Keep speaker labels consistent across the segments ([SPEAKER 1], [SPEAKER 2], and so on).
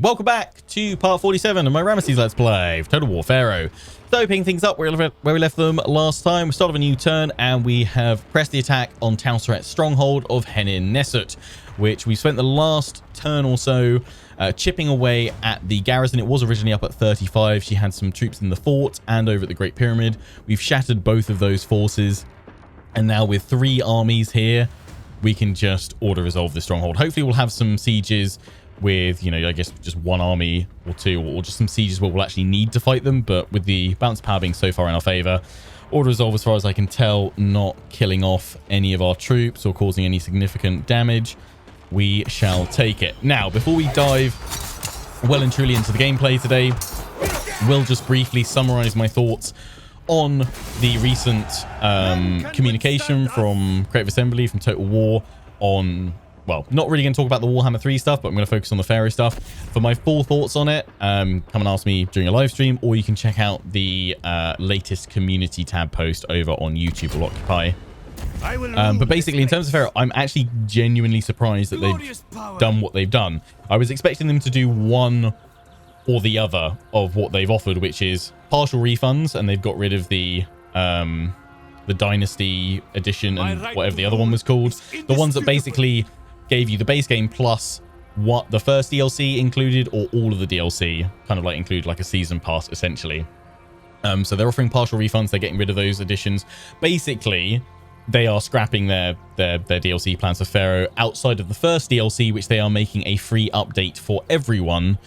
[SPEAKER 1] welcome back to part 47 of my Ramesses Let's Play of Total War Pharaoh. So picking things up where we left them last time, we started a new turn and we have pressed the attack on Tausuret's stronghold of Henin Nesut, which we spent the last turn or so chipping away at the garrison. It was originally up at 35. She had some troops in the fort and over at the Great Pyramid. We've shattered both of those forces, and now with 3 armies here, we can just auto-resolve the stronghold. Hopefully we'll have some sieges with, you know, I guess just 1 army or 2, or just some sieges where we'll actually need to fight them. But with the balance of power being so far in our favor, auto-resolve, as far as I can tell, not killing off any of our troops or causing any significant damage, we shall take it. Now, before we dive well and truly into the gameplay today, we'll just briefly summarize my thoughts on the recent communication from Creative Assembly, from Total War on, well, not really going to talk about the Warhammer 3 stuff, but I'm going to focus on the Pharaoh stuff. For my full thoughts on it, come and ask me during a live stream, or you can check out the latest community tab post over on YouTube will occupy. But basically, in terms of Pharaoh, I'm actually genuinely surprised that they've done what they've done. I was expecting them to do one or the other of what they've offered, which is partial refunds, and they've got rid of the Dynasty edition and whatever the other one was called. The ones that basically gave you the base game plus what the first DLC included, or all of the DLC, kind of like include like a season pass essentially. So they're offering partial refunds. They're getting rid of those editions. Basically, they are scrapping their DLC plans for Pharaoh outside of the first DLC, which they are making a free update for everyone,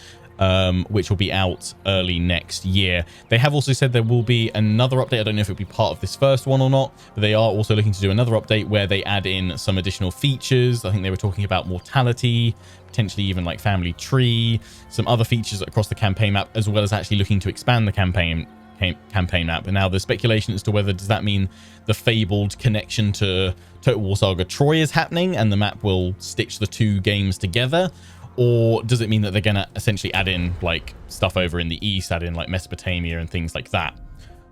[SPEAKER 1] which will be out early next year. They have also said there will be another update. I don't know if it'll be part of this first one or not, but they are also looking to do another update where they add in some additional features. I think they were talking about mortality, potentially even like family tree, some other features across the campaign map, as well as actually looking to expand the campaign map. And now the speculation as to whether does that mean the fabled connection to Total War Saga Troy is happening and the map will stitch the 2 games together, or does it mean that they're going to essentially add in like stuff over in the east, add in like Mesopotamia and things like that?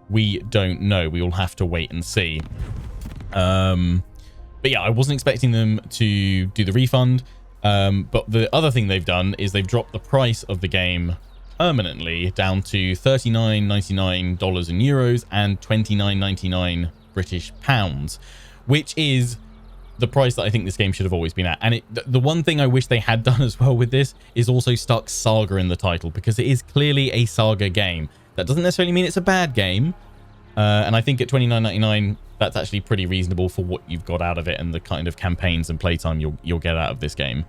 [SPEAKER 1] We don't know. We will have to wait and see. But yeah, I wasn't expecting them to do the refund. But the other thing they've done is they've dropped the price of the game permanently down to $39.99 in euros and $29.99 British pounds, which is the price that I think this game should have always been at. And the one thing I wish they had done as well with this is also stuck Saga in the title, because it is clearly a Saga game. That doesn't necessarily mean it's a bad game. And I think at $29.99, that's actually pretty reasonable for what you've got out of it and the kind of campaigns and playtime you'll get out of this game.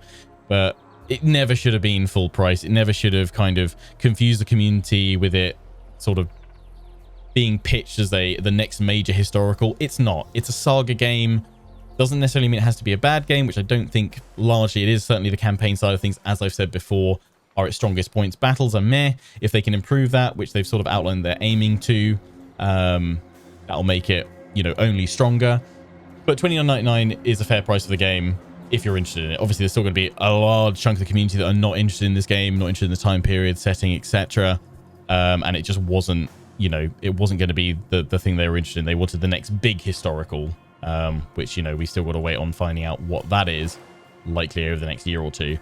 [SPEAKER 1] But it never should have been full price. It never should have kind of confused the community with it sort of being pitched as the next major historical. It's not. It's a Saga game. Doesn't necessarily mean it has to be a bad game, which I don't think largely it is. Certainly the campaign side of things, as I've said before, are its strongest points. Battles are meh. If they can improve that, which they've sort of outlined they're aiming to, that'll make it, you know, only stronger. But $29.99 is a fair price for the game if you're interested in it. Obviously, there's still going to be a large chunk of the community that are not interested in this game, not interested in the time period, setting, etc. And it just wasn't, you know, it wasn't going to be the thing they were interested in. They wanted the next big historical, which, you know, we still got to wait on finding out what that is, likely over the next year or 2.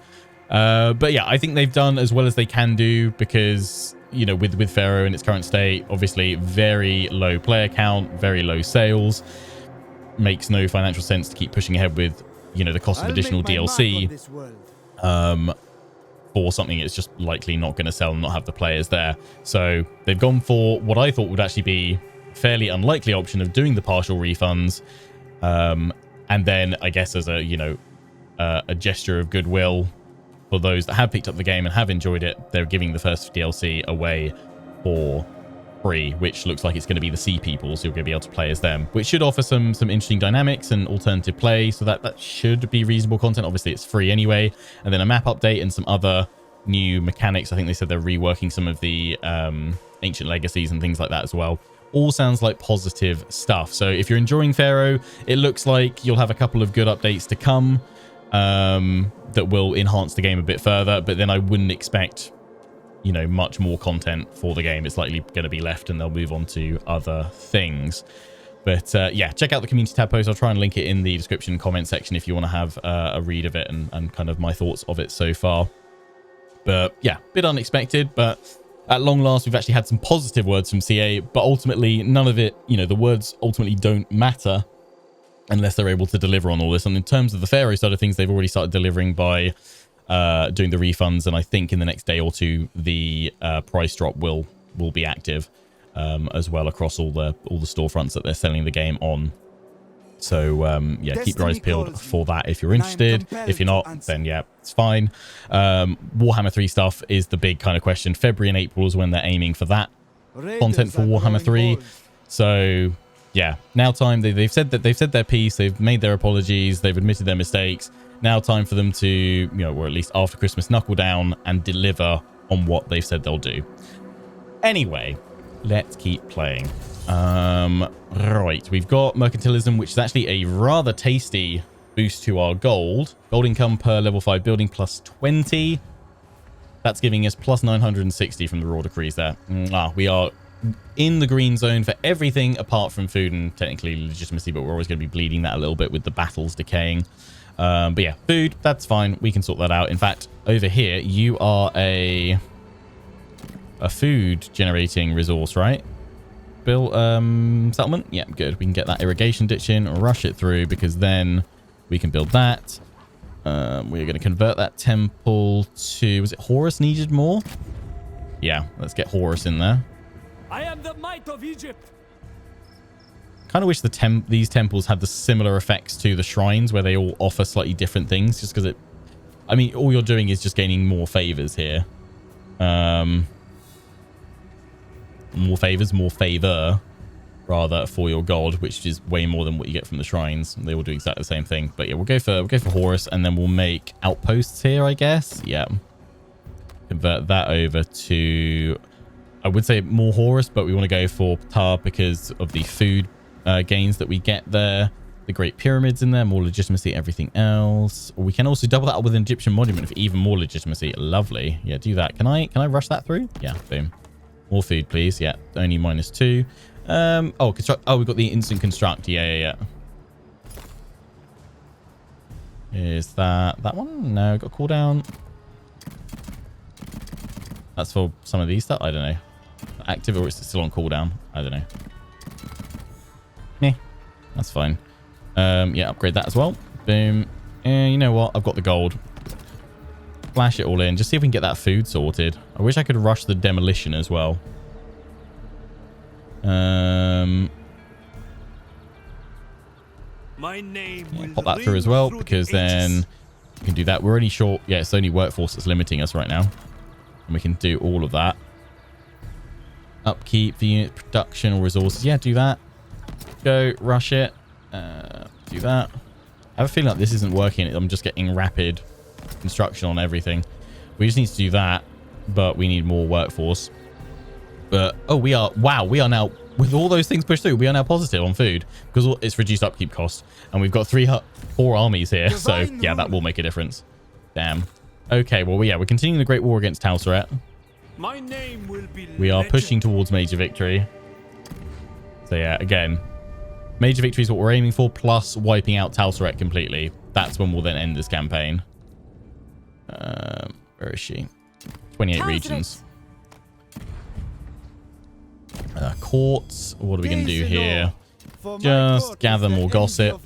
[SPEAKER 1] But yeah, I think they've done as well as they can do, because, you know, with Pharaoh in its current state, obviously very low player count, very low sales, makes no financial sense to keep pushing ahead with, you know, the cost of additional DLC for something that's just likely not going to sell and not have the players there. So they've gone for what I thought would actually be a fairly unlikely option of doing the partial refunds. And then I guess as a, you know, a gesture of goodwill for those that have picked up the game and have enjoyed it, they're giving the first DLC away for free, which looks like it's going to be the Sea People, so you're going to be able to play as them, which should offer some interesting dynamics and alternative play, so that should be reasonable content. Obviously it's free anyway. And then a map update and some other new mechanics. I think they said they're reworking some of the ancient legacies and things like that as well. All sounds like positive stuff. So if you're enjoying Pharaoh, it looks like you'll have a couple of good updates to come that will enhance the game a bit further, but then I wouldn't expect, you know, much more content for the game. It's likely going to be left and they'll move on to other things. But yeah, check out the community tab post. I'll try and link it in the description comment section if you want to have a read of it and kind of my thoughts of it so far. But yeah, bit unexpected, but at long last, we've actually had some positive words from CA, but ultimately none of it, you know, the words ultimately don't matter unless they're able to deliver on all this. And in terms of the Pharaoh side of things, they've already started delivering by doing the refunds. And I think in the next day or two, the price drop will be active as well across all the storefronts that they're selling the game on. So yeah, keep your eyes peeled for that if you're interested. If you're not, then yeah, it's fine. Warhammer 3 stuff is the big kind of question. February and April is when they're aiming for that content for Warhammer 3. So yeah, now time. They've said their piece. They've made their apologies. They've admitted their mistakes. Now time for them to, you know, or at least after Christmas, knuckle down and deliver on what they've said they'll do. Anyway, let's keep playing. Right, we've got mercantilism, which is actually a rather tasty boost to our gold income per level 5 building plus 20. That's giving us plus 960 from the raw decrees there. We are in the green zone for everything apart from food and technically legitimacy, but we're always going to be bleeding that a little bit with the battles decaying. But yeah, food, that's fine, we can sort that out. In fact, over here you are a food generating resource, right? Built settlement. Yeah, good. We can get that irrigation ditch in, rush it through, because then we can build that. We're going to convert that temple to, was it Horus needed more? Yeah, let's get Horus in there.
[SPEAKER 2] I am the might of Egypt.
[SPEAKER 1] Kind of wish these temples had the similar effects to the shrines, where they all offer slightly different things, just because I mean, all you're doing is just gaining more favors here. More favor rather for your gold, which is way more than what you get from the shrines. They all do exactly the same thing. But yeah, we'll go for Horus, and then we'll make outposts here, I guess. Yeah, convert that over to, I would say more Horus, but we want to go for Ptah because of the food gains that we get there. The Great Pyramids in there, more legitimacy, everything else. We can also double that up with an Egyptian monument for even more legitimacy. Lovely. Yeah, do that. Can I rush that through? Yeah, boom. More food, please. Yeah, only -2. Oh, construct. Oh, we've got the instant construct. Yeah. Is that one? No, got cooldown. That's for some of these stuff. I don't know. Active, or is it still on cooldown? I don't know. Meh. That's fine. Yeah, upgrade that as well. Boom. You know what? I've got the gold. Flash it all in. Just see if we can get that food sorted. I wish I could rush the demolition as well.
[SPEAKER 2] My name will
[SPEAKER 1] pop that through as well, because then we can do that. We're only short. Yeah, it's only workforce that's limiting us right now. And we can do all of that. Upkeep the unit production or resources. Yeah, do that. Go, rush it. Do that. I have a feeling like this isn't working. I'm just getting rapid construction on everything. We just need to do that, but we need more workforce. But oh, we are now, with all those things pushed through, we are now positive on food because it's reduced upkeep cost, and we've got 4 armies here. So yeah, that will make a difference. Damn. Okay, well, yeah, we're continuing the Great War against Talseret.
[SPEAKER 2] My name will be
[SPEAKER 1] we are pushing towards major victory. So yeah, again, major victory is what we're aiming for, plus wiping out Talseret completely. That's when we'll then end this campaign. Where is she? 28 regions. Courts. What are we going to do here? Just gather more gossip,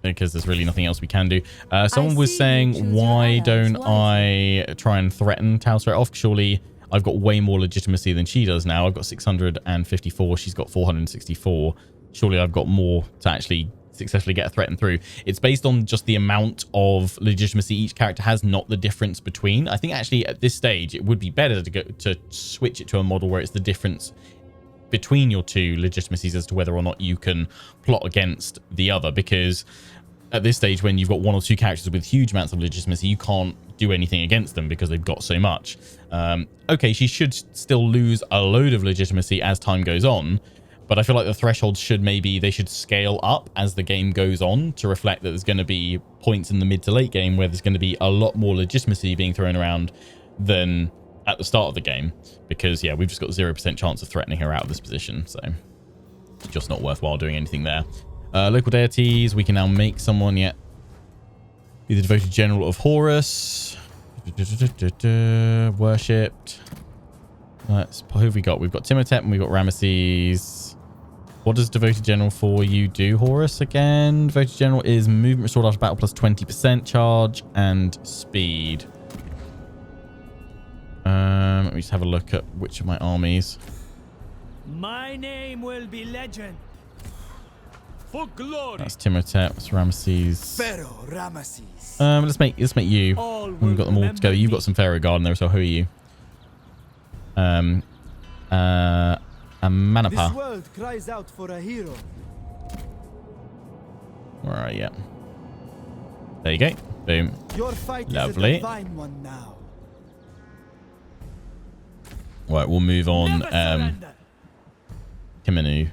[SPEAKER 1] because there's really nothing else we can do. Someone was saying, why don't I try and threaten Talseret off? Surely I've got way more legitimacy than she does now. I've got 654. She's got 464. Surely I've got more to actually successfully get a threat through. It's based on just the amount of legitimacy each character has, not the difference between. I think actually at this stage it would be better to switch it to a model where it's the difference between your two legitimacies as to whether or not you can plot against the other, because at this stage, when you've got 1 or 2 characters with huge amounts of legitimacy, you can't do anything against them because they've got so much. Okay, she should still lose a load of legitimacy as time goes on, but I feel like the thresholds they should scale up as the game goes on to reflect that there's going to be points in the mid to late game where there's going to be a lot more legitimacy being thrown around than at the start of the game, because yeah, we've just got 0% chance of threatening her out of this position, so it's just not worthwhile doing anything there. Local deities, we can now make someone be the devoted general of Horus. Worshipped. Who have we got? We've got Timotep and we've got Ramesses. What does Devoted General for you do, Horus, again? Devoted General is movement restored after battle plus 20% charge and speed. Let me just have a look at which of my armies.
[SPEAKER 2] My name will be legend. For glory.
[SPEAKER 1] That's Timotep. That's Ramesses.
[SPEAKER 3] Pharaoh Ramesses.
[SPEAKER 1] Let's make you.
[SPEAKER 2] All
[SPEAKER 1] We've got them all together. You've got some Pharaoh Guard in there, so who are you? A Manapa.
[SPEAKER 3] This world cries out for a hero.
[SPEAKER 1] All right, yeah. There you go. Boom.
[SPEAKER 3] Your fight
[SPEAKER 1] Lovely.
[SPEAKER 3] is a divine one now.
[SPEAKER 1] Right, we'll move on.
[SPEAKER 2] Never surrender.
[SPEAKER 1] Kimenu.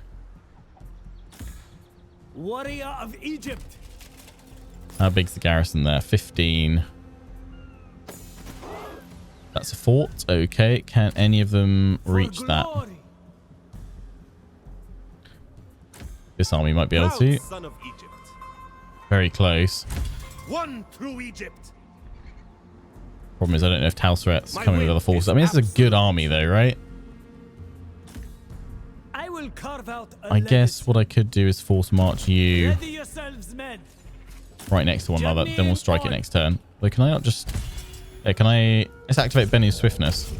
[SPEAKER 2] Warrior of Egypt.
[SPEAKER 1] How big's the garrison there? 15. That's a fort. Okay. Can any of them reach that? This army might be able to.
[SPEAKER 4] Son of Egypt.
[SPEAKER 1] Very close.
[SPEAKER 4] One through Egypt.
[SPEAKER 1] Problem is, I don't know if Talsret's
[SPEAKER 4] My
[SPEAKER 1] coming with
[SPEAKER 4] will
[SPEAKER 1] other forces.
[SPEAKER 4] is
[SPEAKER 1] I mean, this is a good army, though, right?
[SPEAKER 2] I will carve out a
[SPEAKER 1] I guess what I could do is force march you
[SPEAKER 2] Ready yourselves, men.
[SPEAKER 1] right next to one another. Then we'll strike it next turn. But can I not just... Yeah, can I... Let's activate Bennu's Swiftness.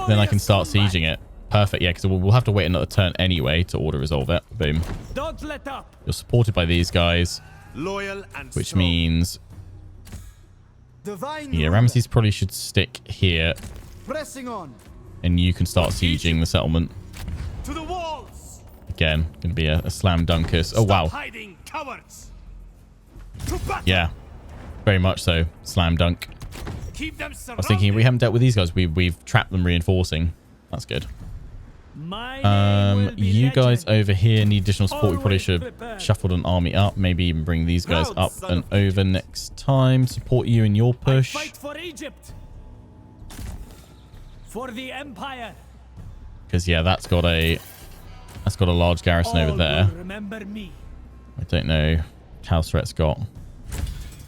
[SPEAKER 1] Then I can start sieging it. Perfect, yeah, because we'll have to wait another turn anyway to auto-resolve it. Boom.
[SPEAKER 2] Don't let up.
[SPEAKER 1] You're supported by these guys,
[SPEAKER 4] Loyal and
[SPEAKER 1] which
[SPEAKER 4] strong.
[SPEAKER 1] means...
[SPEAKER 3] Divine
[SPEAKER 1] Yeah,
[SPEAKER 3] ruler.
[SPEAKER 1] Ramesses probably should stick here,
[SPEAKER 3] Pressing on.
[SPEAKER 1] and you can start sieging the settlement.
[SPEAKER 4] To the walls.
[SPEAKER 1] Again, going to be a slam dunkus. Oh, wow.
[SPEAKER 4] Stop hiding, cowards. To battle.
[SPEAKER 1] Yeah, very much so. Slam dunk.
[SPEAKER 4] Keep them
[SPEAKER 1] I
[SPEAKER 4] surrounded.
[SPEAKER 1] was thinking, we haven't dealt with these guys. We've trapped them reinforcing. That's good.
[SPEAKER 2] My name will be
[SPEAKER 1] You guys
[SPEAKER 2] legend.
[SPEAKER 1] over here need additional support. We probably
[SPEAKER 2] Always
[SPEAKER 1] should
[SPEAKER 2] prepared.
[SPEAKER 1] shuffle an army up. Maybe even bring these guys
[SPEAKER 4] Proud
[SPEAKER 1] up
[SPEAKER 4] son
[SPEAKER 1] and
[SPEAKER 4] of
[SPEAKER 1] over next time. Support you in your
[SPEAKER 2] I
[SPEAKER 1] push.
[SPEAKER 2] fight for Egypt. For the Empire.
[SPEAKER 1] Because yeah, that's got a large garrison
[SPEAKER 2] All
[SPEAKER 1] over there.
[SPEAKER 2] will remember me.
[SPEAKER 1] I don't know. Talsret's got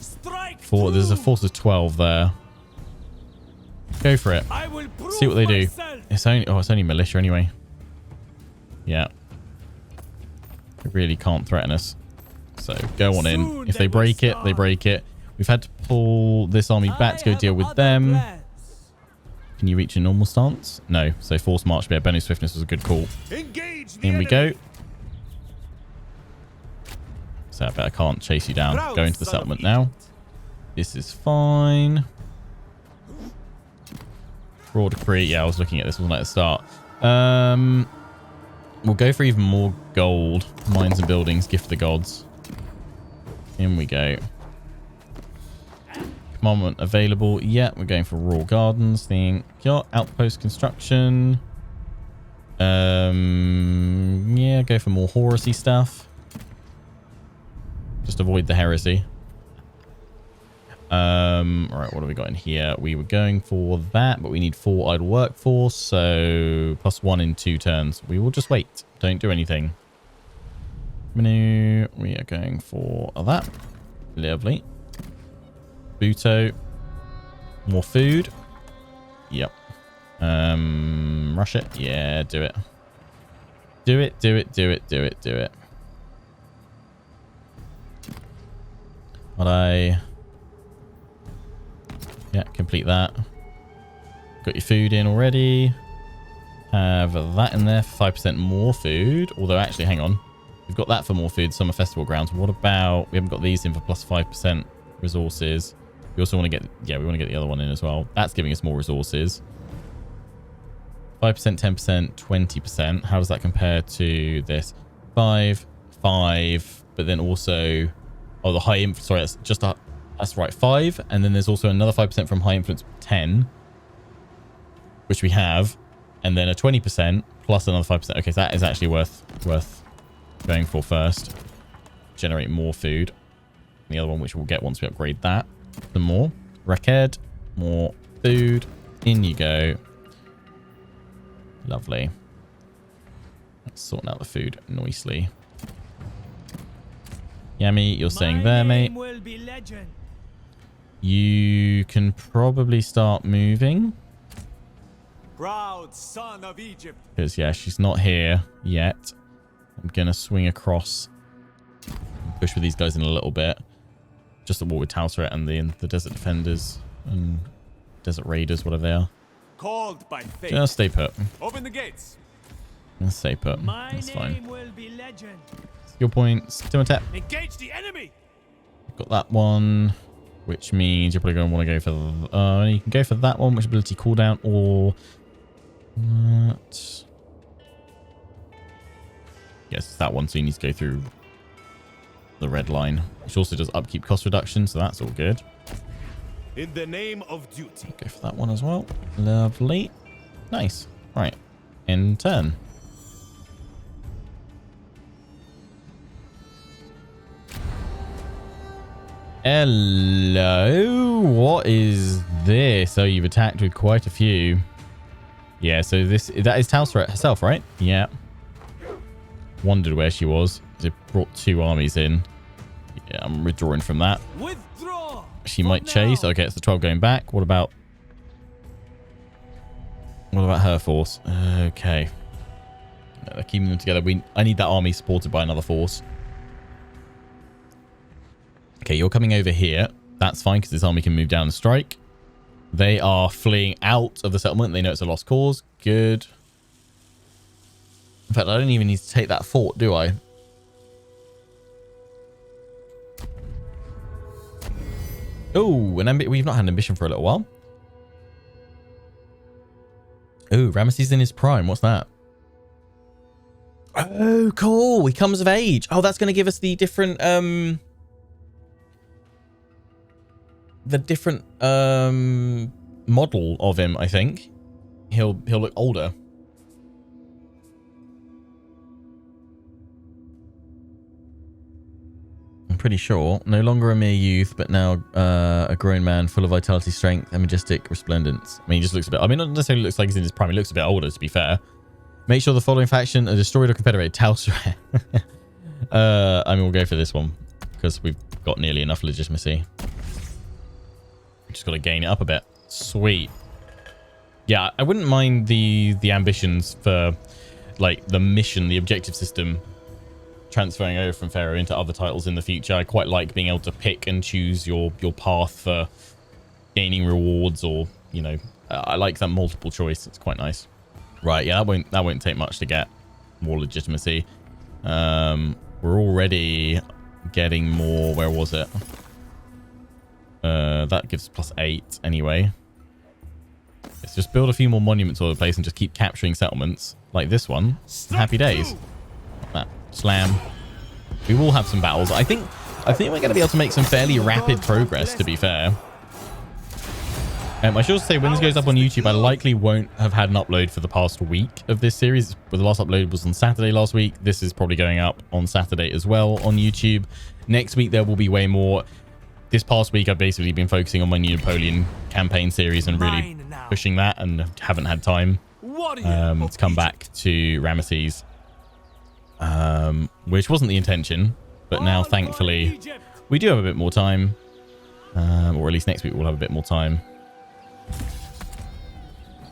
[SPEAKER 2] Strike
[SPEAKER 1] four. There's a
[SPEAKER 2] true.
[SPEAKER 1] force of 12 there. Go for it.
[SPEAKER 2] I will prove
[SPEAKER 1] See what they do.
[SPEAKER 2] myself.
[SPEAKER 1] It's only militia anyway. Yeah. They really can't threaten us. So go on in.
[SPEAKER 2] Soon
[SPEAKER 1] If
[SPEAKER 2] they
[SPEAKER 1] they
[SPEAKER 2] will
[SPEAKER 1] break it, they
[SPEAKER 2] stop.
[SPEAKER 1] break it. We've had to pull this army back to go
[SPEAKER 2] I
[SPEAKER 1] deal
[SPEAKER 2] have
[SPEAKER 1] with
[SPEAKER 2] other
[SPEAKER 1] them.
[SPEAKER 2] plans.
[SPEAKER 1] Can you reach a normal stance? No. So force march. Yeah, Bennu's Swiftness was a good call.
[SPEAKER 4] Engage the
[SPEAKER 1] In we go.
[SPEAKER 4] enemy.
[SPEAKER 1] So I bet I can't chase you down.
[SPEAKER 4] Proud
[SPEAKER 1] Go into the
[SPEAKER 4] son of
[SPEAKER 1] settlement now. This is fine. Raw decree. Yeah, I was looking at this one at the start. We'll go for even more gold. Mines and buildings. Gift the gods. In we go. Commandment available. Yeah, we're going for raw gardens. Think yacht outpost construction. Yeah, go for more Horusy stuff. Just avoid the heresy. Right, what have we got in here? We were going for that, but we need 4 idle workforce, so +1 in 2 turns. We will just wait. Don't do anything. Menu. We are going for that. Lovely. Buto. More food. Yep. Rush it. Yeah, do it. Do it, do it, do it, do it, do it. Yeah, complete that. Got your food in already. Have that in there for 5% more food. Although, actually, hang on. We've got that for more food. Summer Festival Grounds. What about... We haven't got these in for +5% resources. We also want to get... Yeah, we want to get the other one in as well. That's giving us more resources. 5%, 10%, 20%. How does that compare to this? 5, 5, but then also... Oh, the high influence. Sorry, that's just a... That's right, 5. And then there's also another 5% from high influence 10, which we have. And then a 20% plus another 5%. Okay, so that is actually worth going for first. Generate more food. The other one, which we'll get once we upgrade that. Some more. Record. More food. In you go. Lovely. Let's sort out the food nicely. Yummy, you're staying there, mate.
[SPEAKER 2] Will be legend.
[SPEAKER 1] You can probably start moving.
[SPEAKER 4] Proud son of Egypt.
[SPEAKER 1] Because, yeah, she's not here yet. I'm going to swing across and push with these guys in a little bit. Just the war with Talseret and the Desert Defenders and Desert Raiders, whatever they are.
[SPEAKER 4] Called by fate.
[SPEAKER 1] Just stay put.
[SPEAKER 4] Open the gates.
[SPEAKER 1] Just stay put.
[SPEAKER 2] My
[SPEAKER 1] That's
[SPEAKER 2] name
[SPEAKER 1] fine.
[SPEAKER 2] will be legend.
[SPEAKER 1] Skill points. Timotep.
[SPEAKER 4] Engage the enemy.
[SPEAKER 1] Got that one, which means you're probably going to want to go for... you can go for that one, which ability cooldown, or... that. Yes, it's that one, so you need to go through the red line, which also does upkeep cost reduction, so that's all good.
[SPEAKER 4] In the name of duty.
[SPEAKER 1] Go for that one as well. Lovely. Nice. Right. In turn. Hello. What is this? Oh, you've attacked with quite a few. Yeah, so that is Talseret herself, right? Yeah. Wondered where she was. They brought 2 armies in. Yeah, I'm withdrawing from that.
[SPEAKER 2] Withdraw.
[SPEAKER 1] She might chase. Okay, it's the 12 going back. What about her force? Okay. No, they're keeping them together. I need that army supported by another force. Okay, you're coming over here. That's fine because this army can move down and strike. They are fleeing out of the settlement. They know it's a lost cause. Good. In fact, I don't even need to take that fort, do I? Oh, we've not had an ambition for a little while. Oh, Ramesses in his prime. What's that? Oh, cool. He comes of age. Oh, that's going to give us the different... model of him, I think. He'll look older. I'm pretty sure. No longer a mere youth, but now a grown man full of vitality, strength, and majestic resplendence. I mean, he just looks a bit... I mean, not necessarily looks like he's in his prime. He looks a bit older, to be fair. Make sure the following faction are destroyed or confederate. Talseret. I mean, we'll go for this one because we've got nearly enough legitimacy. Just got to gain it up a bit. Sweet. Yeah, I wouldn't mind the ambitions for like the mission, the objective system transferring over from Pharaoh into other titles in the future. I quite like being able to pick and choose your path for gaining rewards, or, you know, I like that multiple choice. It's quite nice. Right, yeah, that won't take much to get more legitimacy. We're already getting more. Where was it? That gives +8 anyway. Let's just build a few more monuments all over the place and just keep capturing settlements like this one. Happy days. That slam. We will have some battles. I think we're going to be able to make some fairly rapid progress, to be fair. I should also say, when this goes up on YouTube, I likely won't have had an upload for the past week of this series. The last upload was on Saturday last week. This is probably going up on Saturday as well on YouTube. Next week, there will be way more. This past week, I've basically been focusing on my new Napoleon campaign series and really pushing that, and haven't had time to come back to Ramesses, which wasn't the intention. But now, thankfully, we do have a bit more time, or at least next week we'll have a bit more time.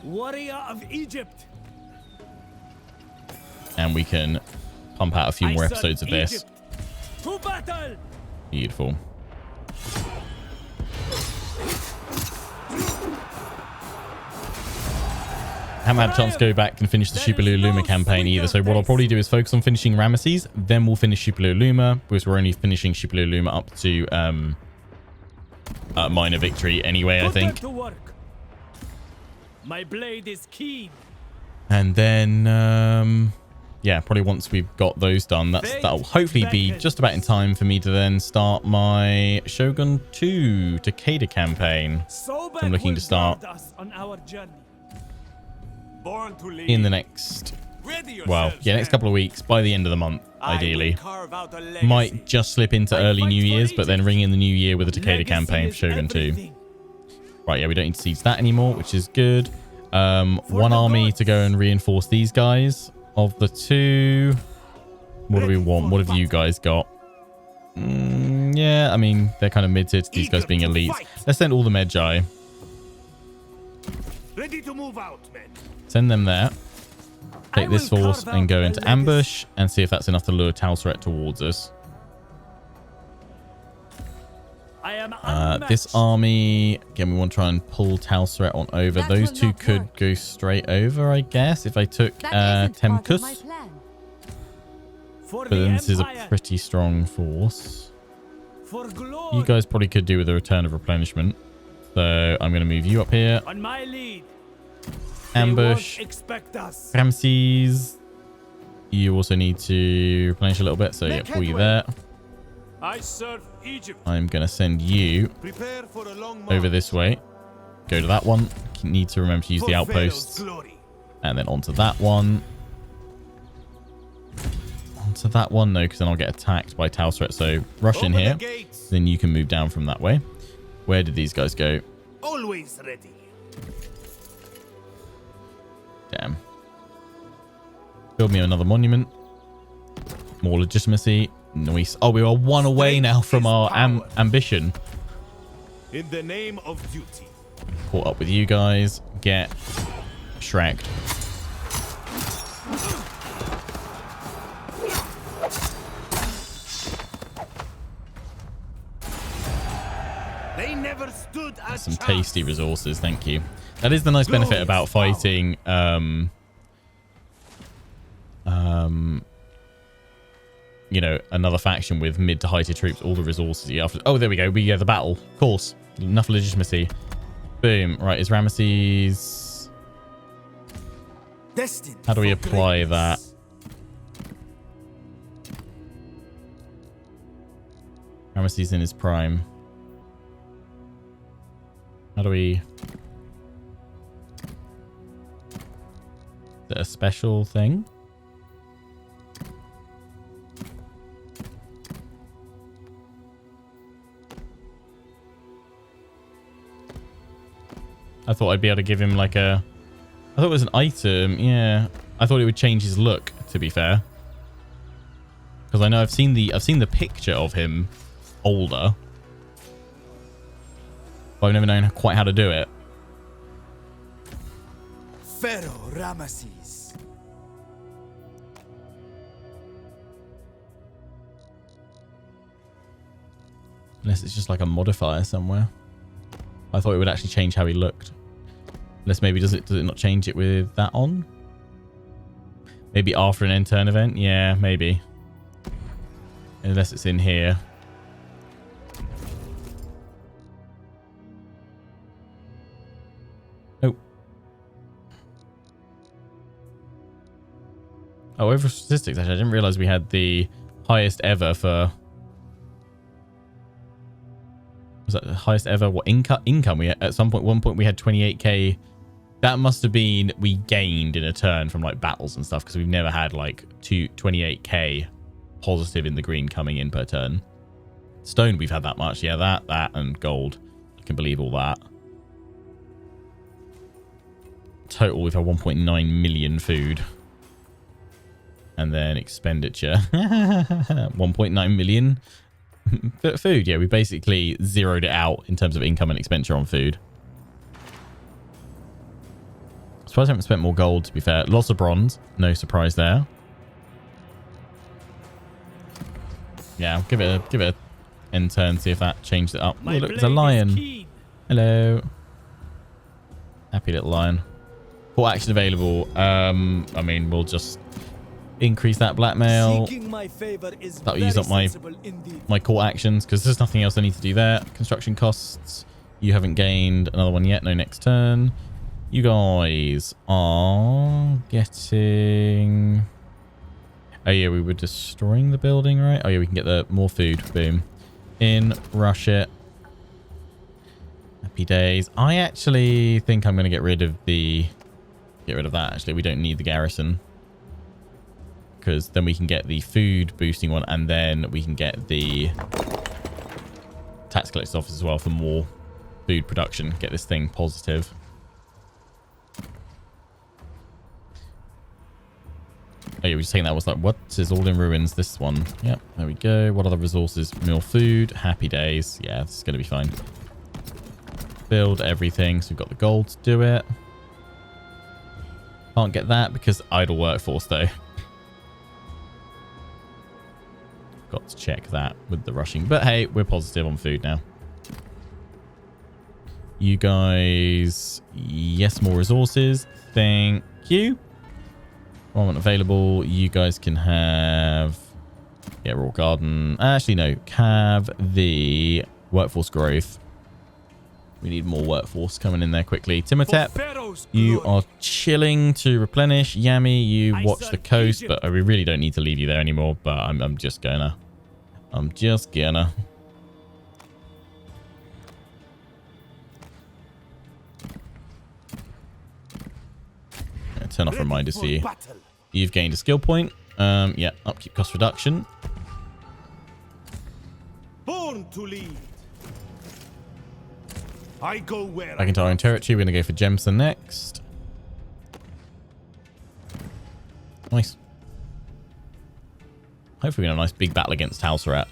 [SPEAKER 2] Warrior of Egypt.
[SPEAKER 1] And we can pump out a few more episodes of this.
[SPEAKER 2] To battle.
[SPEAKER 1] Beautiful. Haven't had a chance to go back and finish the Shupaluluma campaign either, so what I'll probably do is focus on finishing Ramesses, then we'll finish Shupaluluma, because we're only finishing Shupaluluma up to minor victory anyway, I think.
[SPEAKER 2] My blade is keen.
[SPEAKER 1] And then yeah, probably once we've got those done, that'll hopefully be just about in time for me to then start my Shogun 2 Takeda campaign. So I'm looking to start in the next, well, yeah, next couple of weeks, by the end of the month, ideally. Might just slip into early New Year's, but then ring in the new year with a Takeda campaign for Shogun 2. Right, yeah, we don't need to siege that anymore, which is good. One army to go and reinforce these guys. Of the 2, what do we want? What have you guys got? Yeah, I mean, they're kind of mid-tier to these guys being elites. Let's send all the Magi.
[SPEAKER 4] Ready to move out, men.
[SPEAKER 1] Send them there. Take this
[SPEAKER 2] will
[SPEAKER 1] force
[SPEAKER 2] carve
[SPEAKER 1] and go
[SPEAKER 2] out
[SPEAKER 1] into
[SPEAKER 2] the
[SPEAKER 1] ambush and see if that's enough to lure Talsret towards us.
[SPEAKER 2] I am
[SPEAKER 1] This
[SPEAKER 2] unmatched.
[SPEAKER 1] army, again, we want to try and pull Talsret on over.
[SPEAKER 5] That
[SPEAKER 1] Those
[SPEAKER 5] will
[SPEAKER 1] two
[SPEAKER 5] not
[SPEAKER 1] could
[SPEAKER 5] work.
[SPEAKER 1] go straight over, I guess, if I took
[SPEAKER 5] That isn't part of my
[SPEAKER 1] Temkus.
[SPEAKER 5] plan.
[SPEAKER 2] For
[SPEAKER 1] But
[SPEAKER 2] the
[SPEAKER 1] then this is a
[SPEAKER 2] Empire,
[SPEAKER 1] pretty strong force.
[SPEAKER 2] for glory.
[SPEAKER 1] You guys probably could do with a return of replenishment. So I'm going to move you up here.
[SPEAKER 2] On my lead.
[SPEAKER 1] Ambush.
[SPEAKER 2] They won't expect us.
[SPEAKER 1] Ramesses. You also need to replenish a little bit. So yeah,
[SPEAKER 3] Make
[SPEAKER 1] pull you
[SPEAKER 3] headway.
[SPEAKER 1] there.
[SPEAKER 4] I serve Egypt.
[SPEAKER 1] I'm going to send you
[SPEAKER 4] Prepare for a long march.
[SPEAKER 1] over this way. Go to that one. You need to remember to use
[SPEAKER 4] For
[SPEAKER 1] the
[SPEAKER 4] Pharaoh's
[SPEAKER 1] outposts.
[SPEAKER 4] glory.
[SPEAKER 1] And then onto that one. Onto that one. No, because then I'll get attacked by Talsret. So rush in
[SPEAKER 4] Open
[SPEAKER 1] here.
[SPEAKER 4] the gates.
[SPEAKER 1] Then you can move down from that way. Where did these guys go?
[SPEAKER 4] Always ready.
[SPEAKER 1] Damn. Build me another monument. More legitimacy. Nice. Oh, we are one away now from our ambition.
[SPEAKER 4] In the name of duty.
[SPEAKER 1] Caught up with you guys. Get shreked.
[SPEAKER 4] They never stood a
[SPEAKER 1] Some
[SPEAKER 4] chance.
[SPEAKER 1] tasty resources. Thank you. That is the nice benefit about fighting you know, another faction with mid to high tier troops. All the resources you have. Oh, there we go. We get the battle. Of course. Enough legitimacy. Boom. Right, is Ramesses...
[SPEAKER 3] Destined
[SPEAKER 1] How do we
[SPEAKER 3] for
[SPEAKER 1] apply that?
[SPEAKER 3] greatness.
[SPEAKER 1] Ramesses in his prime. How do we... Is it a special thing? I thought I'd be able to give him like a... I thought it was an item. Yeah. I thought it would change his look, to be fair. Because I know I've seen the picture of him older. But I've never known quite how to do it.
[SPEAKER 3] Pharaoh Ramesses.
[SPEAKER 1] Unless it's just like a modifier somewhere. I thought it would actually change how he looked. Unless maybe does it not change it with that on? Maybe after an end turn event? Yeah, maybe. Unless it's in here. Nope. Oh, over statistics, actually. I didn't realize we had the highest ever for... Was that the highest ever? What income we had? At some point, one point we had 28k. That must have been we gained in a turn from like battles and stuff, because we've never had like 28k positive in the green coming in per turn. Stone, we've had that much. Yeah, that, and gold. I can believe all that. Total, we've had 1.9 million food. And then expenditure. 1.9 million food. Yeah, we basically zeroed it out in terms of income and expenditure on food. Surprised I haven't spent more gold, to be fair. Lots of bronze. No surprise there. Yeah, I'll give it a end turn, see if that changed it up. Oh, look, there's a lion. Hello. Happy little lion. Full action available. I mean, we'll just increase that blackmail.
[SPEAKER 2] Seeking my favor is
[SPEAKER 1] That'll use up my
[SPEAKER 2] sensible indeed.
[SPEAKER 1] core actions, because there's nothing else I need to do there. Construction costs. You haven't gained another one yet. No next turn. You guys are getting... Oh, yeah, we were destroying the building, right? Oh, yeah, we can get the more food. Boom. In, rush it. Happy days. I actually think I'm going to get rid of that, actually. We don't need the garrison. Because then we can get the food boosting one, and then we can get the tax collector's office as well for more food production. Get this thing positive. Oh yeah, we just taking that. Was like, what is all in ruins? This one. Yep, there we go. What other resources? Mill food. Happy days. Yeah, this is going to be fine. Build everything. So we've got the gold to do it. Can't get that because idle workforce though. Got to check that with the rushing. But hey, we're positive on food now. You guys, yes, more resources. Thank you. Moment available. You guys can have, yeah, raw garden. Actually, no, have the workforce growth. We need more workforce coming in there quickly. Timotep, you are chilling to replenish. Yami, you watch the coast, but we really don't need to leave you there anymore. But I'm just gonna. Turn off reminders for you. You've gained a skill point. Yeah, upkeep cost reduction.
[SPEAKER 4] Born to lead. I go where
[SPEAKER 1] Back into our own territory. We're going to go for Jemson next. Nice. Hopefully we have a nice big battle against Talsarat.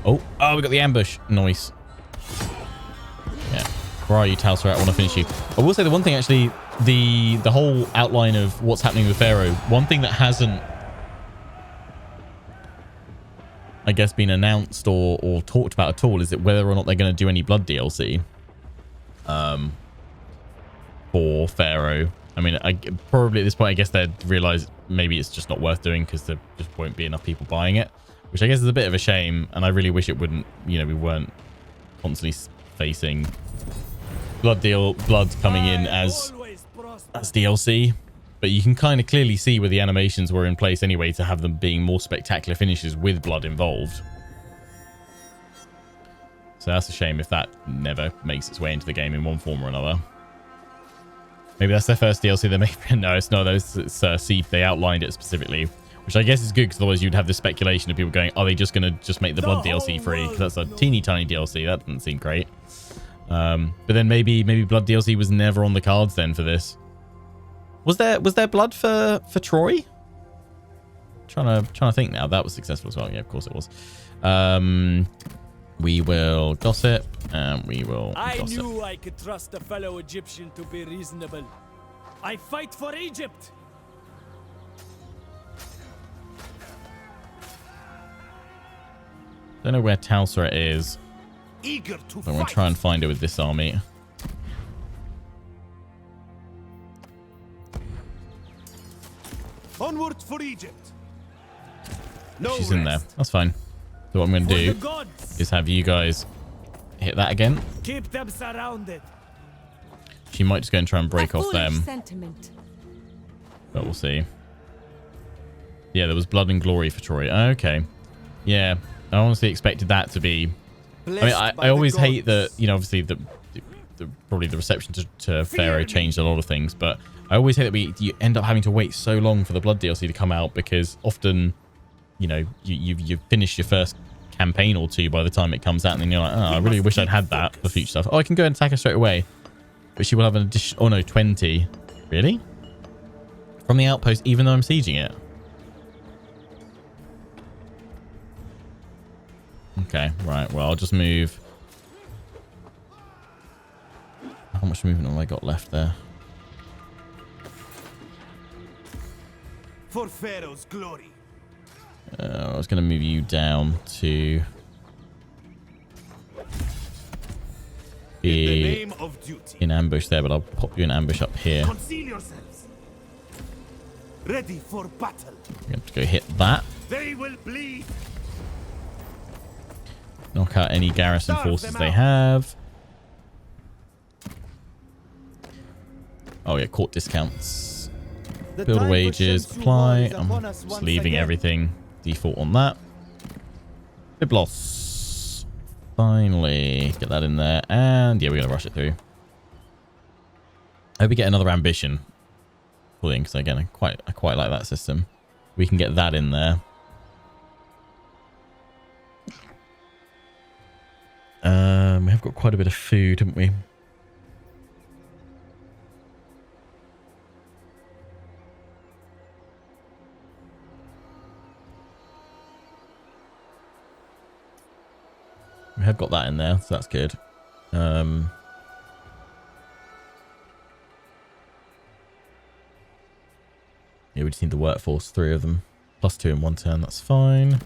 [SPEAKER 1] Oh, we got the ambush. Nice. Yeah. Where are you, Talsarat? I want to finish you. I will say the one thing, actually, the whole outline of what's happening with Pharaoh, one thing that hasn't, I guess, been announced or talked about at all is that whether or not they're going to do any blood DLC for Pharaoh. I mean, probably at this point, I guess they'd realize maybe it's just not worth doing because there just won't be enough people buying it, which I guess is a bit of a shame. And I really wish it wouldn't, we weren't constantly facing blood coming in as DLC. But you can kind of clearly see where the animations were in place anyway to have them being more spectacular finishes with blood involved. So that's a shame if that never makes its way into the game in one form or another. Maybe that's their first DLC. They may no, it's not. It's they outlined it specifically, which I guess is good because otherwise you'd have this speculation of people going, "Are they just going to just make the blood DLC free?" Because that's a teeny tiny DLC. That doesn't seem great. But then maybe blood DLC was never on the cards then for this. Was there blood for Troy? Trying to think now. That was successful as well. Yeah, of course it was. We will gossip, and we will gossip.
[SPEAKER 2] I knew I could trust a fellow Egyptian to be reasonable. I fight for Egypt.
[SPEAKER 1] Don't know where Talsarat is.
[SPEAKER 4] eager to
[SPEAKER 1] I'm going to try and find her with this army.
[SPEAKER 4] Onward for Egypt. No
[SPEAKER 1] She's in there. That's fine. So what I'm going to do is have you guys hit that again.
[SPEAKER 2] Keep them surrounded.
[SPEAKER 1] She might just go and try and break off them.
[SPEAKER 5] Sentiment.
[SPEAKER 1] But we'll see. Yeah, there was blood and glory for Troy. Okay. Yeah, I honestly expected that to be... I mean, I always hate that, obviously probably the reception to Pharaoh changed a lot of things, but I always hate that you end up having to wait so long for the blood DLC to come out because often, you've finished your first campaign or two by the time it comes out, and then you're like, oh, I really wish I'd had that for future stuff. Oh, I can go and attack her straight away. But she will have an addition. Oh no, 20. Really? From the outpost, even though I'm sieging it. Okay, right. Well, I'll just move. How much movement have I got left there?
[SPEAKER 4] For Pharaoh's glory.
[SPEAKER 1] I was going to move you down to be
[SPEAKER 4] In the name of duty.
[SPEAKER 1] in ambush there, but I'll pop you in ambush up here.
[SPEAKER 4] Conceal yourselves. Ready for battle.
[SPEAKER 1] We're going to go hit that.
[SPEAKER 4] They will bleed.
[SPEAKER 1] Knock out any garrison forces they have. Oh yeah, court discounts. Build wages, apply. I'm just leaving everything default on that. Biblos. Finally, get that in there. And yeah, we're going to rush it through. I hope we get another ambition. Because again, I quite like that system. We can get that in there. We have got quite a bit of food, haven't we? We have got that in there, so that's good. Yeah, we just need the workforce, 3 of them. +2 in 1 turn, that's fine.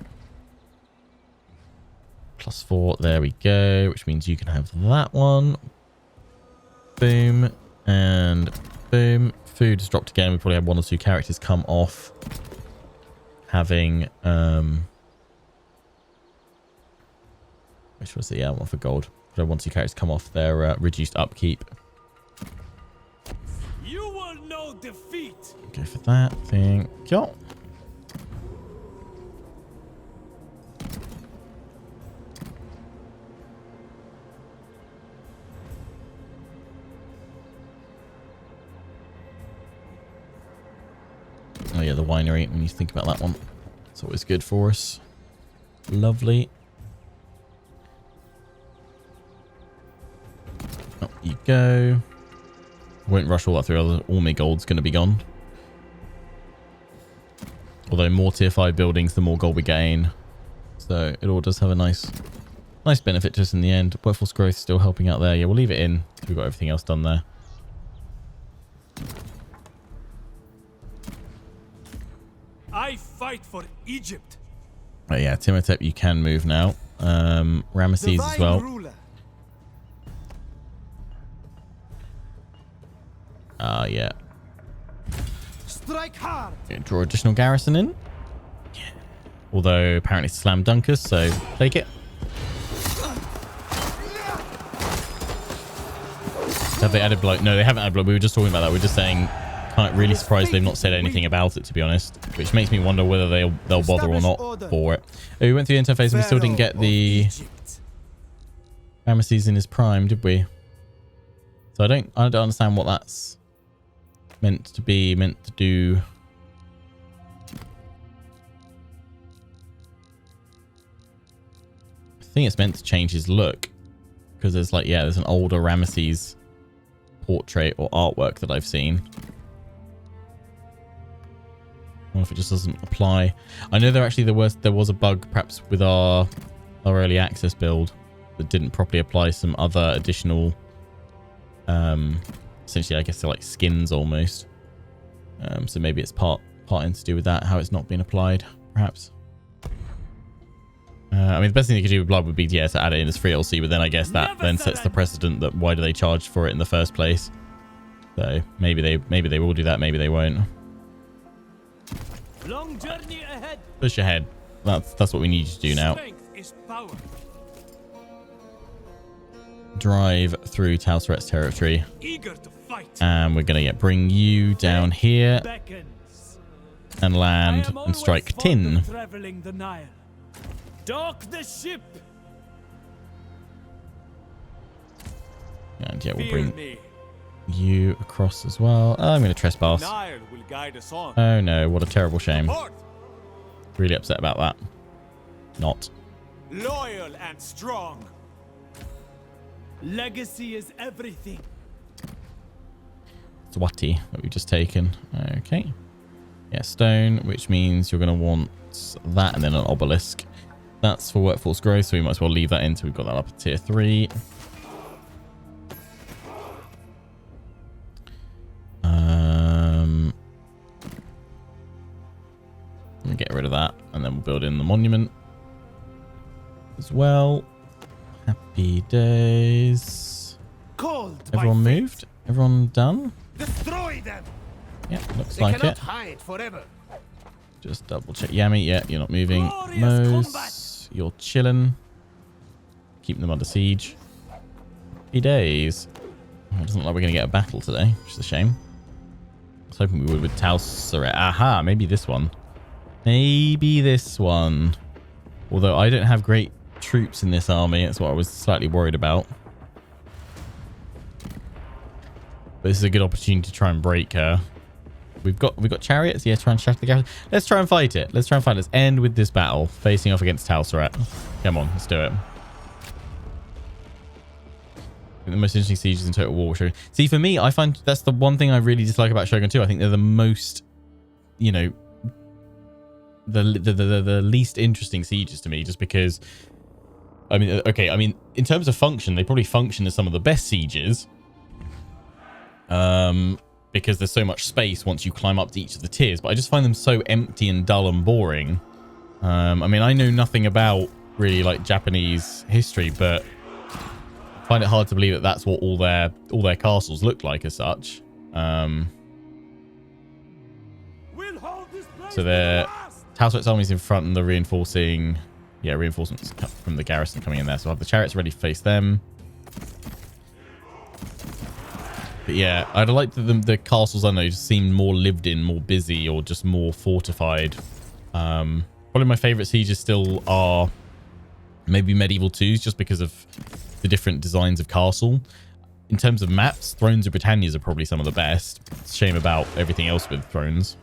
[SPEAKER 1] +4, there we go, which means you can have that one. Boom, and boom. Food has dropped again. We probably have 1 or 2 characters come off having, which was it? Yeah, 1 for gold. But 1 or 2 characters come off their reduced upkeep.
[SPEAKER 2] You will know defeat.
[SPEAKER 1] Go for that. Thank you. Oh yeah, the winery, when you think about that one, it's always good for us. Lovely. Up you go. Won't rush all that through, all my gold's going to be gone. Although more tier 5 buildings, the more gold we gain. So it all does have a nice benefit to us in the end. Workforce growth still helping out there. Yeah, we'll leave it in. We've got everything else done there.
[SPEAKER 2] I fight for Egypt.
[SPEAKER 1] But yeah, Timotep, you can move now. Ramesses as well. Yeah.
[SPEAKER 3] Strike hard.
[SPEAKER 1] Draw additional garrison in. Yeah. Although apparently it's slam dunkers, so take it. Have they added blood? No, they haven't added blood. We were just talking about that. We are just saying, kind of really surprised they've not said anything about it, to be honest. Which makes me wonder whether they'll bother or not for it. Oh, we went through the interface and we still didn't get the Ramesses in his prime, did we? So I don't understand what that's meant to do. I think it's meant to change his look, because there's like, yeah, there's an older Ramesses portrait or artwork that I've seen. I wonder if it just doesn't apply. I know there was a bug perhaps with our early access build that didn't properly apply some other additional essentially, I guess they're like skins almost. So maybe it's part in to do with that, how it's not been applied, perhaps. I mean, the best thing they could do with blood would be, yeah, to add it in as free LC, but then I guess that then sets the precedent that why do they charge for it in the first place? So maybe they will do that, maybe they won't.
[SPEAKER 2] Long journey ahead.
[SPEAKER 1] Push ahead. That's what we need you to do now.
[SPEAKER 2] Strength is power.
[SPEAKER 1] Drive through Tal'Saret's territory.
[SPEAKER 2] Eager to fight.
[SPEAKER 1] And we're gonna bring you down here
[SPEAKER 2] Beckons.
[SPEAKER 1] and land and strike Tin.
[SPEAKER 2] Traveling the Nile. Dock the ship.
[SPEAKER 1] And yeah, we'll bring you across as well. Oh, I'm gonna trespass.
[SPEAKER 2] Nile will guide us on.
[SPEAKER 1] Oh no, what a terrible shame. Really upset about that. Not.
[SPEAKER 2] Loyal and strong. Legacy is everything.
[SPEAKER 1] Swati that we've just taken. Okay. Yeah, stone, which means you're going to want that and then an obelisk. That's for workforce growth, so we might as well leave that in. So we've got that up at tier 3. Get rid of that, and then we'll build in the monument as well. Happy days.
[SPEAKER 3] Cold.
[SPEAKER 1] Everyone moved? Everyone done?
[SPEAKER 3] Destroy them.
[SPEAKER 1] Yeah, looks
[SPEAKER 3] They
[SPEAKER 1] like
[SPEAKER 3] cannot
[SPEAKER 1] it.
[SPEAKER 3] hide forever.
[SPEAKER 1] Just double check. Yami, yeah, you're not moving.
[SPEAKER 2] Glorious
[SPEAKER 1] Mose,
[SPEAKER 2] combat.
[SPEAKER 1] you're chilling. Keeping them under siege. Happy days. Oh, it doesn't look like we're going to get a battle today, which is a shame. I was hoping we would with Tal'Saret. Aha, maybe this one. Maybe this one. Although I don't have great troops in this army. That's what I was slightly worried about. But this is a good opportunity to try and break her. We've got chariots. Yeah, try and shatter the garrison. Let's try and fight it. Let's try and fight it. Let's end with this battle. Facing off against Tal'Saret. Come on, let's do it. The most interesting sieges in Total War Shogun. See, for me, I find that's the one thing I really dislike about Shogun 2. I think they're the most, you know, the least interesting sieges to me, just because I mean, okay, I mean, in terms of function, they probably function as some of the best sieges. Because there's so much space once you climb up to each of the tiers, but I just find them so empty and dull and boring. I mean, I know nothing about really like Japanese history, but I find it hard to believe that that's what all their castles look like as such. So their Housewit's armies in front and the reinforcements from the garrison coming in there. So I have the chariots ready to face them. But yeah, I'd like the castles, I don't know, just seem more lived in, more busy, or just more fortified. Probably my favorite sieges still are maybe Medieval 2s, just because of the different designs of castle. In terms of maps, Thrones of Britannia's are probably some of the best. It's a shame about everything else with Thrones.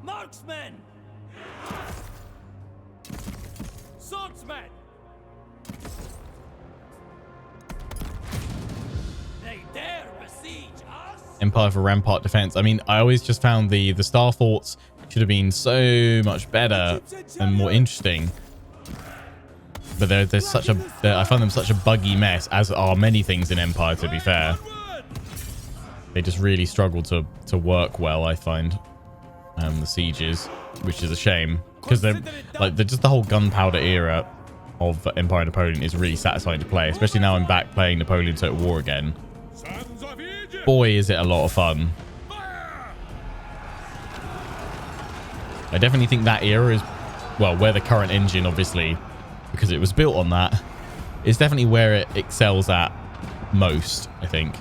[SPEAKER 2] Marksmen! Swordsmen! They dare besiege us?
[SPEAKER 1] Empire for Rampart Defense. I mean, I always just found the Star Forts should have been so much better and more interesting. But there's such a... I find them such a buggy mess, as are many things in Empire, to be fair. They just really struggle to work well, I find. The sieges, which is a shame, because they're like just the whole gunpowder era of Empire Napoleon is really satisfying to play, especially now I'm back playing Napoleon Total War again. Boy, is it a lot of fun. I definitely think that era is, well, where the current engine, obviously, because it was built on that, is definitely where it excels at most, I think.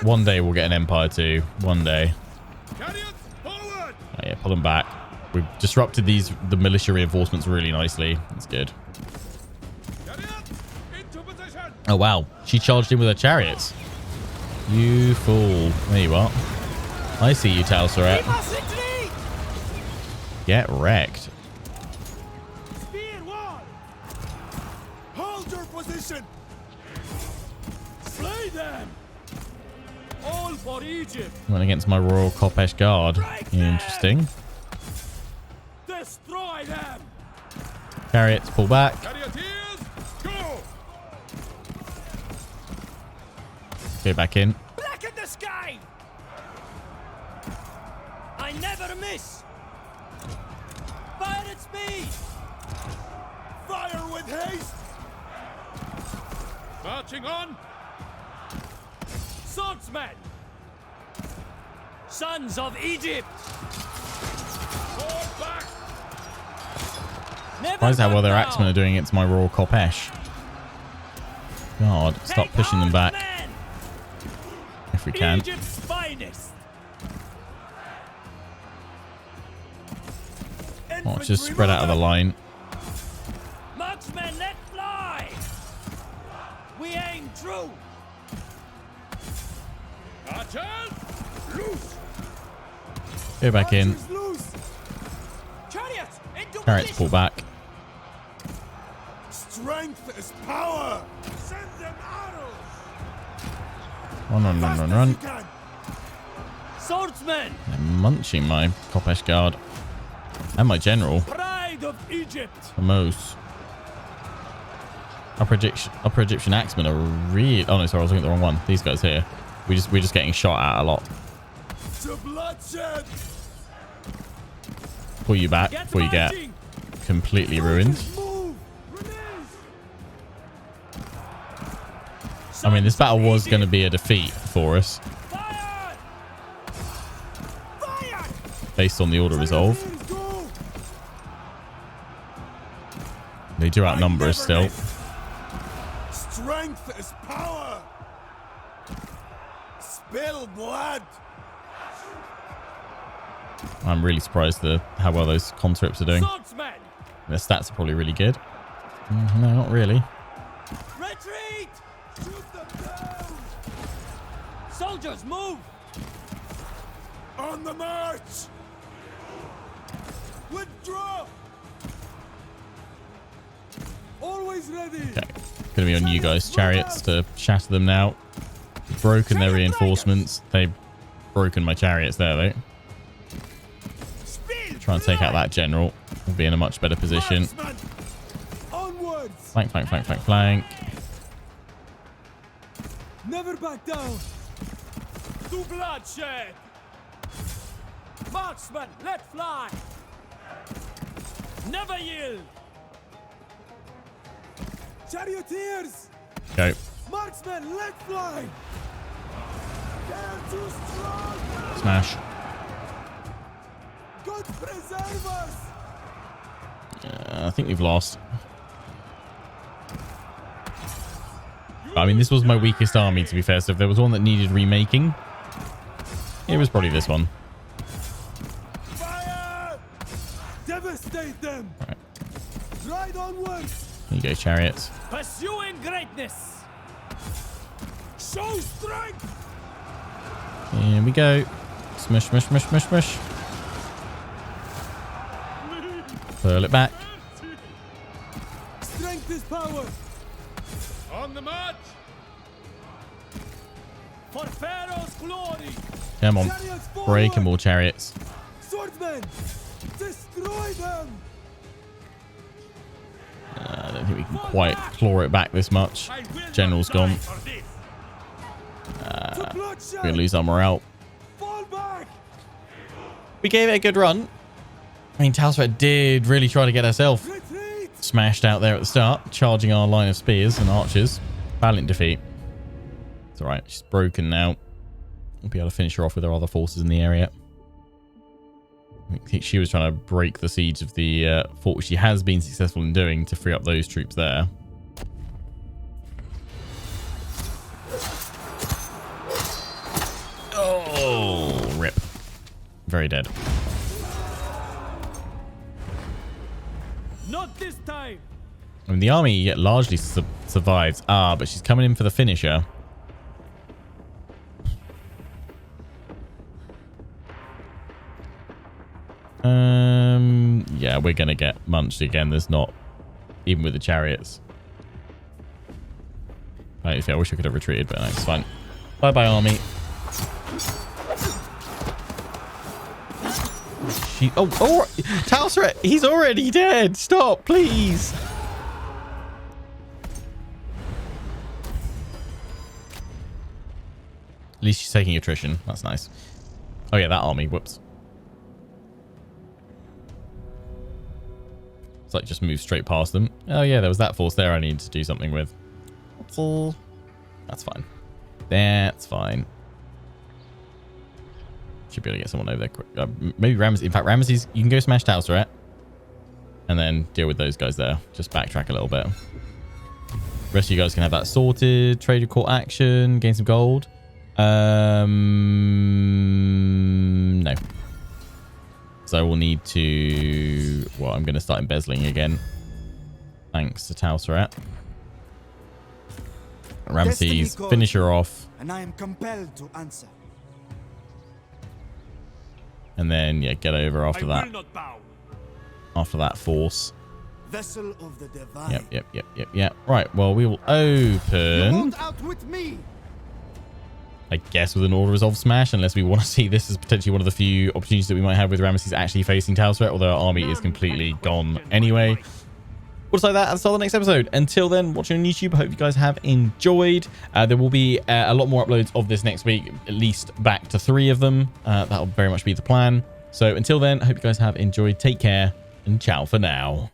[SPEAKER 1] One day we'll get an Empire 2. One day. Oh yeah, pull them back. We've disrupted the militia reinforcements really nicely. That's good. Oh wow, she charged in with her chariots. You fool. There you are. I see you, Talsaret. Get wrecked.
[SPEAKER 3] Hold your position.
[SPEAKER 2] Slay them! All for Egypt!
[SPEAKER 1] Went against my Royal Kopesh Guard. Interesting.
[SPEAKER 2] Destroy them!
[SPEAKER 1] Chariots, pull back. Go back in.
[SPEAKER 2] Blacken the sky! I never miss! Fire at speed!
[SPEAKER 3] Fire with haste.
[SPEAKER 2] Marching on! Swordsmen! Sons of Egypt! Fall back!
[SPEAKER 1] Surprised how well their axemen are doing against my Royal Kopesh. God, stop pushing them back. If we can.
[SPEAKER 2] Egypt's finest!
[SPEAKER 1] Oh, it's just spread out of the line.
[SPEAKER 2] Marksmen, let fly! We aim true! Loose!
[SPEAKER 1] Go back in.
[SPEAKER 2] Chariots, into
[SPEAKER 1] Chariots pull back.
[SPEAKER 3] Strength is power. Send them arrows.
[SPEAKER 1] Run.
[SPEAKER 2] Swordsmen!
[SPEAKER 1] They're munching my Kopesh Guard. And my general.
[SPEAKER 2] Pride of Egypt!
[SPEAKER 1] Famos. Upper Egyptian axemen are really... Oh no, sorry, I was looking at the wrong one. These guys here. We're just getting shot at a lot.
[SPEAKER 3] To bloodshed.
[SPEAKER 1] Pull you back before you get completely ruined. I mean, this battle was going to be a defeat for us.
[SPEAKER 2] Fire! Fire!
[SPEAKER 1] Based on the order resolve. They do outnumber us still.
[SPEAKER 3] Strength is power. Spill blood.
[SPEAKER 1] I'm really surprised how well those conscripts are doing.
[SPEAKER 2] Swordsmen!
[SPEAKER 1] Their stats are probably really good. No, not really.
[SPEAKER 2] Retreat! Shoot them down! Soldiers, move!
[SPEAKER 3] On the march! Withdraw! Always ready!
[SPEAKER 1] Okay. Gonna be on you guys. Chariots to shatter them now. Broken their reinforcements. They've broken my chariots there, though. Try and take out that general. We'll be in a much better position.
[SPEAKER 3] Onwards!
[SPEAKER 1] Flank, flank, flank, flank, flank.
[SPEAKER 3] Never back down!
[SPEAKER 2] To bloodshed! Marksman, let fly! Never yield!
[SPEAKER 3] Charioteers!
[SPEAKER 1] Go.
[SPEAKER 3] Marksmen, let fly! They're too strong!
[SPEAKER 1] Smash.
[SPEAKER 3] God preserve us!
[SPEAKER 1] I think we've lost. I mean, this was my weakest army, to be fair. So if there was one that needed remaking, it was probably this one.
[SPEAKER 3] Fire! Devastate them!
[SPEAKER 1] Right.
[SPEAKER 3] Ride onwards!
[SPEAKER 1] Here you go, chariots.
[SPEAKER 2] Pursuing greatness!
[SPEAKER 3] Show strength!
[SPEAKER 1] Here we go. Smush, smush, smush, smush, smush. Pull it back.
[SPEAKER 3] Strength is power!
[SPEAKER 2] On the march! For Pharaoh's glory!
[SPEAKER 1] Come on.
[SPEAKER 3] Chariots forward!
[SPEAKER 1] Break them all, chariots.
[SPEAKER 3] Swordsmen! Destroy them!
[SPEAKER 1] I don't think we can quite claw it back this much. General's gone.
[SPEAKER 3] To bloodshed!
[SPEAKER 1] We're going to lose our morale.
[SPEAKER 3] Fall back!
[SPEAKER 1] We gave it a good run. I mean, Talsret did really try to get herself
[SPEAKER 3] Retreat!
[SPEAKER 1] smashed out there at the start, charging our line of spears and archers. Valiant defeat. It's all right. She's broken now. We'll be able to finish her off with our other forces in the area. I think she was trying to break the siege of the fort, which she has been successful in doing to free up those troops there. Oh, rip. Very dead.
[SPEAKER 2] Not this time!
[SPEAKER 1] I mean, the army largely survives. Ah, but she's coming in for the finisher. Yeah, we're going to get munched again. There's not, even with the chariots. I wish I could have retreated, but no, it's fine. Bye-bye, army. Oh, Talsret, he's already dead. Stop, please. At least she's taking attrition. That's nice. Oh, yeah, that army. Whoops. It's like just move straight past them. Oh, yeah, there was that force there I needed to do something with. That's fine. That's fine. Should be able to get someone over there quick. Maybe Ramesses. In fact, Ramesses, you can go smash Talsret and then deal with those guys there. Just backtrack a little bit. The rest of you guys can have that sorted. Trade your court action. Gain some gold. No. So I will need to... Well, I'm going to start embezzling again. Thanks to Talsret. Ramesses, finish her off.
[SPEAKER 3] And I am compelled to answer.
[SPEAKER 1] And then, yeah, get over after that. After that force.
[SPEAKER 3] Vessel of the divine.
[SPEAKER 1] Yep. Right, well, we will open...
[SPEAKER 3] Out with me.
[SPEAKER 1] I guess with an Order Resolve smash, unless we want to see this as potentially one of the few opportunities that we might have with Ramesses actually facing Talsret, although our army is completely gone anyway. We'll decide that at the start of the next episode. Until then, watching on YouTube, I hope you guys have enjoyed. There will be a lot more uploads of this next week, at least back to 3 of them. That'll very much be the plan. So until then, I hope you guys have enjoyed. Take care and ciao for now.